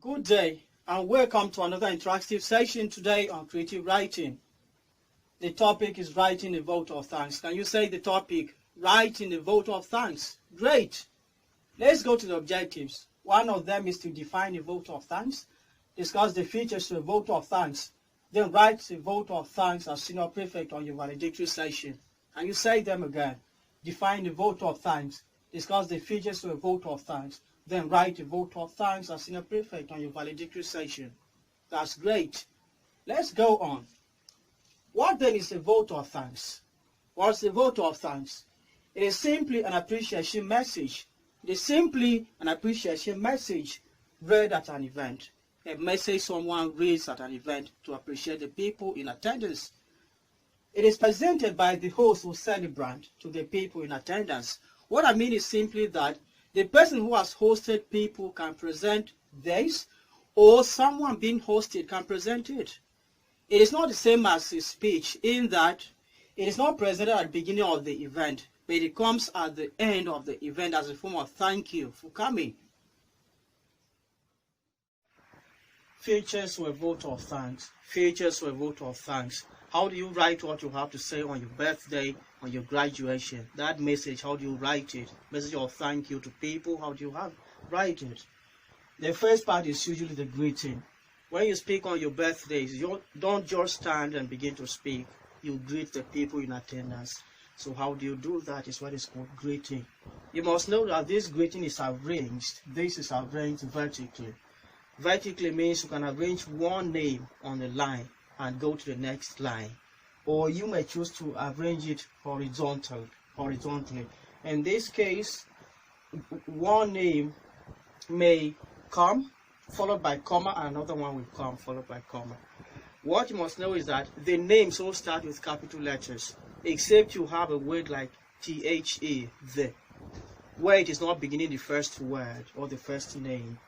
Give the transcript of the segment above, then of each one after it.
Good day and welcome to another interactive session today on creative writing. The topic is writing a vote of thanks. Can you say the topic? Writing a vote of thanks. Great. Let's go to the objectives. One of them is to define a vote of thanks, discuss the features of a vote of thanks, then write a vote of thanks as senior prefect on your valedictory session. Can you say them again? Define the vote of thanks, discuss the features of a vote of thanks, then write a vote of thanks as senior prefect on your valedictory session. That's great. Let's go on. What then is a vote of thanks? What's a vote of thanks? It is simply an appreciation message. It is simply an appreciation message read at an event. A message someone reads at an event to appreciate the people in attendance. It is presented by the host or celebrant to the people in attendance. What I mean is simply that the person who has hosted people can present theirs, or someone being hosted can present it. It is not the same as a speech in that it is not presented at the beginning of the event, but it comes at the end of the event as a form of thank you for coming. Features of a vote of thanks. Features of a vote of thanks. How do you write what you have to say on your birthday, on your graduation? That message, how do you write it? Message of thank you to people, how do you write it? The first part is usually the greeting. When you speak on your birthdays, you don't just stand and begin to speak. You greet the people in attendance. So how do you do that is what is called greeting. You must know that this greeting is arranged. This is arranged vertically. Vertically means you can arrange one name on the line and go to the next line, or you may choose to arrange it horizontally. In this case, one name may come followed by comma, and another one will come followed by comma. What you must know is that the names all start with capital letters, except you have a word like the, where it is not beginning the first word or the first name.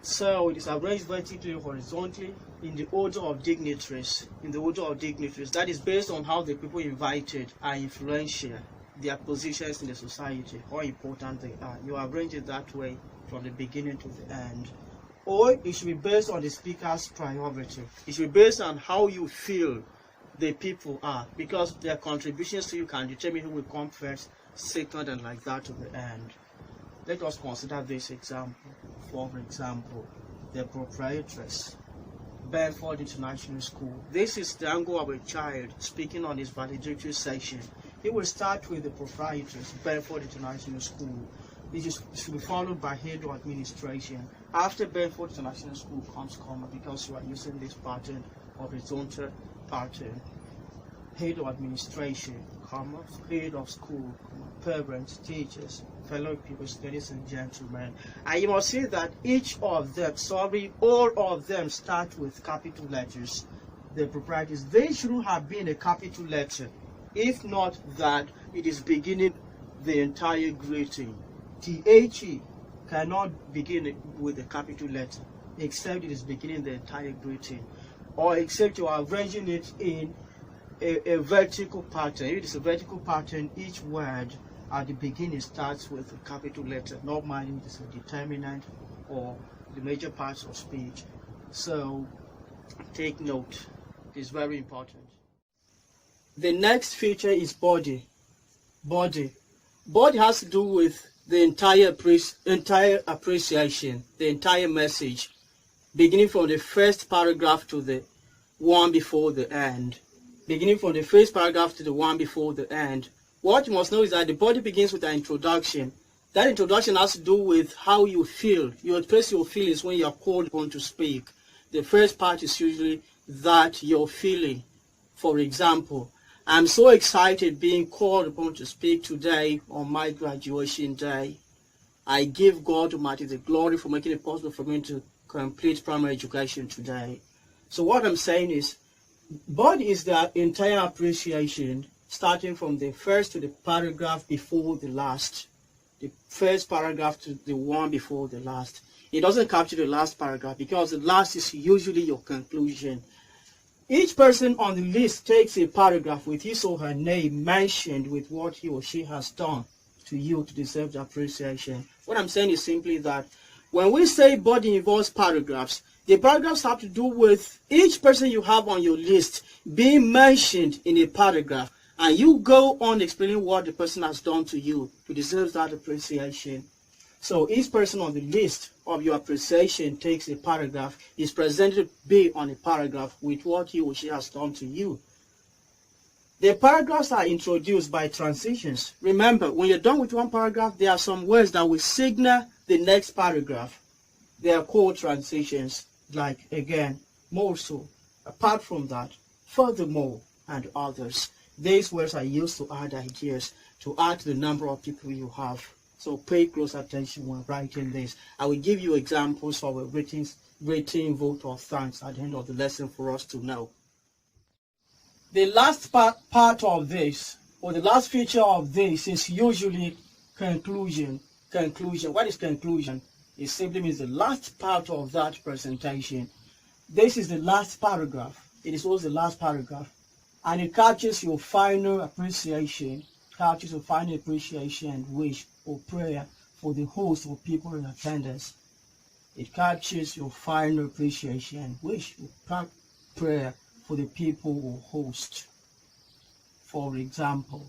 So it is arranged vertically or horizontally in the order of dignitaries. That is based on how the people invited are influential, their positions in the society, how important they are. You arrange it that way from the beginning to the end. Or it should be based on the speaker's priority. It should be based on how you feel the people are, because their contributions to you can determine who will come first, second, and like that to the end. Let us consider this example. For example, the proprietress, Benford International School. This is the angle of a child speaking on his valedictory session. He will start with the proprietress, Benford International School. It should be followed by head of administration. After Benford International School comes comma, because you are using this pattern, horizontal pattern. Head of administration, comma, head of school, parents, teachers, fellow pupils, ladies and gentlemen. And you must see that all of them start with capital letters. The proprietors, they shouldn't have been a capital letter. If not that, it is beginning the entire greeting. The cannot begin with a capital letter, except it is beginning the entire greeting, or except you are arranging it in a vertical pattern. If it is a vertical pattern, each word at the beginning starts with a capital letter. Normally it is a determinant or the major parts of speech. So take note, it is very important. The next feature is body. Body has to do with the entire appreciation, the entire message, beginning from the first paragraph to the one before the end. Beginning from the first paragraph to the one before the end. What you must know is that the body begins with an introduction. That introduction has to do with how you feel. You express your feelings when you are called upon to speak. The first part is usually that you're feeling. For example, I'm so excited being called upon to speak today on my graduation day. I give God Almighty the glory for making it possible for me to complete primary education today. So what I'm saying is, body is the entire appreciation, starting from the first to the paragraph before the last. The first paragraph to the one before the last. It doesn't capture the last paragraph because the last is usually your conclusion. Each person on the list takes a paragraph with his or her name mentioned with what he or she has done to you to deserve the appreciation. What I'm saying is simply that When we say body involves paragraphs, the paragraphs have to do with each person you have on your list being mentioned in a paragraph, and you go on explaining what the person has done to you to deserve that appreciation. So each person on the list of your appreciation takes a paragraph, is presented to be on a paragraph with what he or she has done to you. The paragraphs are introduced by transitions. Remember, when you're done with one paragraph, there are some words that will signal the next paragraph. They are called transitions, like, again, more so, apart from that, furthermore, and others. These words are used to add ideas, to add the number of people you have. So pay close attention when writing this. I will give you examples of a written vote of thanks at the end of the lesson for us to know. The last part of this, or the last feature of this, is usually conclusion. Conclusion. What is conclusion? It simply means the last part of that presentation. This is the last paragraph. It is also the last paragraph. And it captures your final appreciation, and wish or prayer for the host or people in attendance. It captures your final appreciation and wish or prayer for the people who host. For example,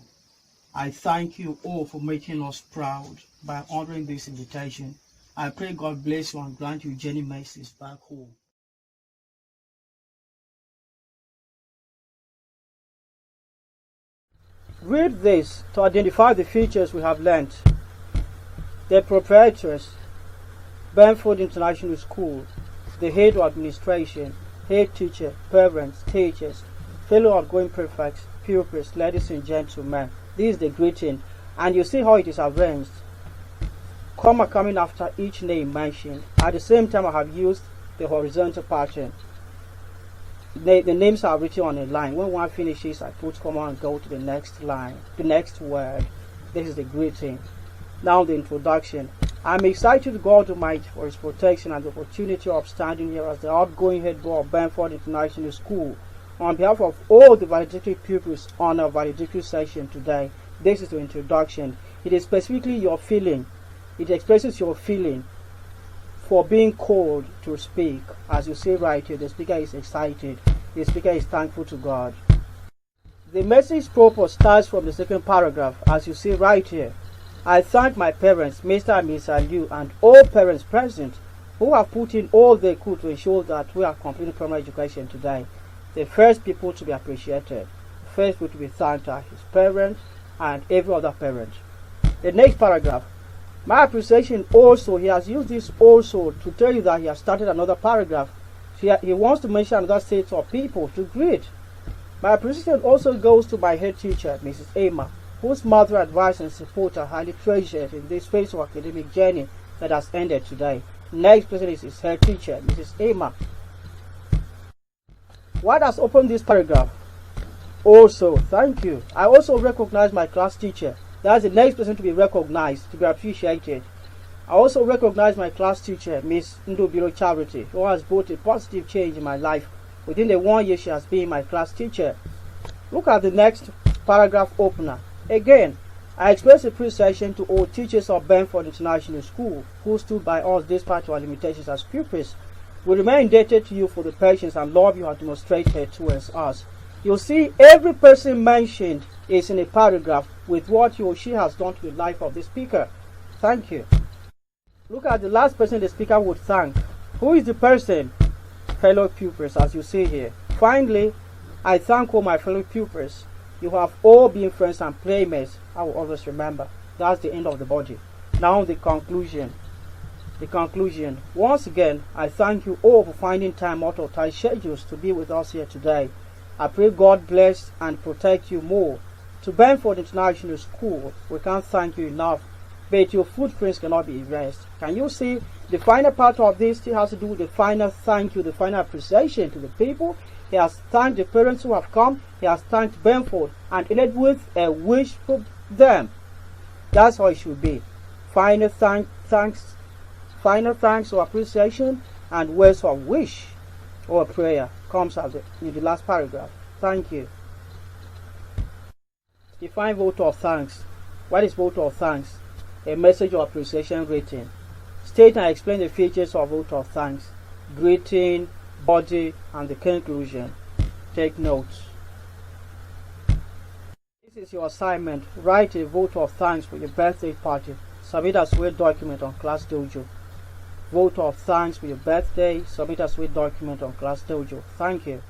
I thank you all for making us proud by honoring this invitation. I pray God bless you and grant you journey mercies back home. Read this to identify the features we have learned. The proprietors, Benford International School, the head of administration, head teacher, parents, teachers, fellow outgoing prefects, pupils, ladies and gentlemen. This is the greeting, and you see how it is arranged. Comma coming after each name mentioned. At the same time, I have used the horizontal pattern. The names are written on a line. When one finishes, I put comma and go to the next line, the next word. This is the greeting. Now the introduction. I'm excited to God Almighty for His protection and the opportunity of standing here as the outgoing head boy of Benford International School. On behalf of all the valedictory pupils on our valedictory session today, this is the introduction. It is specifically your feeling. It expresses your feeling for being called to speak. As you see right here, the speaker is excited. The speaker is thankful to God. The message purpose starts from the second paragraph, as you see right here. I thank my parents, Mr. and Miss Aliu, and all parents present who have put in all they could to ensure that we are completing primary education today. The first people to be appreciated, the first people to be thanked are his parents and every other parent. The next paragraph. My appreciation also, he has used this also to tell you that he has started another paragraph. He wants to mention another set of people to greet. My appreciation also goes to my head teacher, Mrs. Emma, whose mother advice and support are highly treasured in this phase of academic journey that has ended today. Next person is his head teacher, Mrs. Emma. What has opened this paragraph? Also, thank you. I also recognize my class teacher. That's the next person to be recognized, to be appreciated. I also recognize my class teacher, Miss Ndobiro Charity, who has brought a positive change in my life. Within the 1 year she has been my class teacher. Look at the next paragraph opener. Again, I express appreciation to all teachers of Benford International School who stood by us despite our limitations as pupils. We remain indebted to you for the patience and love you have demonstrated towards us. You'll see every person mentioned is in a paragraph with what he or she has done to the life of the speaker. Thank you. Look at the last person the speaker would thank. Who is the person? Fellow pupils, as you see here. Finally, I thank all my fellow pupils. You have all been friends and playmates. I will always remember. That's the end of the body. Now the conclusion. The conclusion. Once again, I thank you all for finding time out of tight schedules to be with us here today. I pray God bless and protect you more. To Benford International School, we can't thank you enough, but your footprints cannot be erased. Can you see the final part of this still has to do with the final thank you, the final appreciation to the people. He has thanked the parents who have come. He has thanked Benford and ended with a wish for them. That's how it should be. Final thanks or appreciation and words of wish or prayer comes in the last paragraph. Thank you. Define vote of thanks. What is vote of thanks? A message of appreciation written. State and explain the features of vote of thanks, greeting, body, and the conclusion. Take notes. This is your assignment. Write a vote of thanks for your birthday party. Submit as Word document on Class Dojo. Vote of thanks for your birthday. Submit as Word document on Class Dojo. Thank you.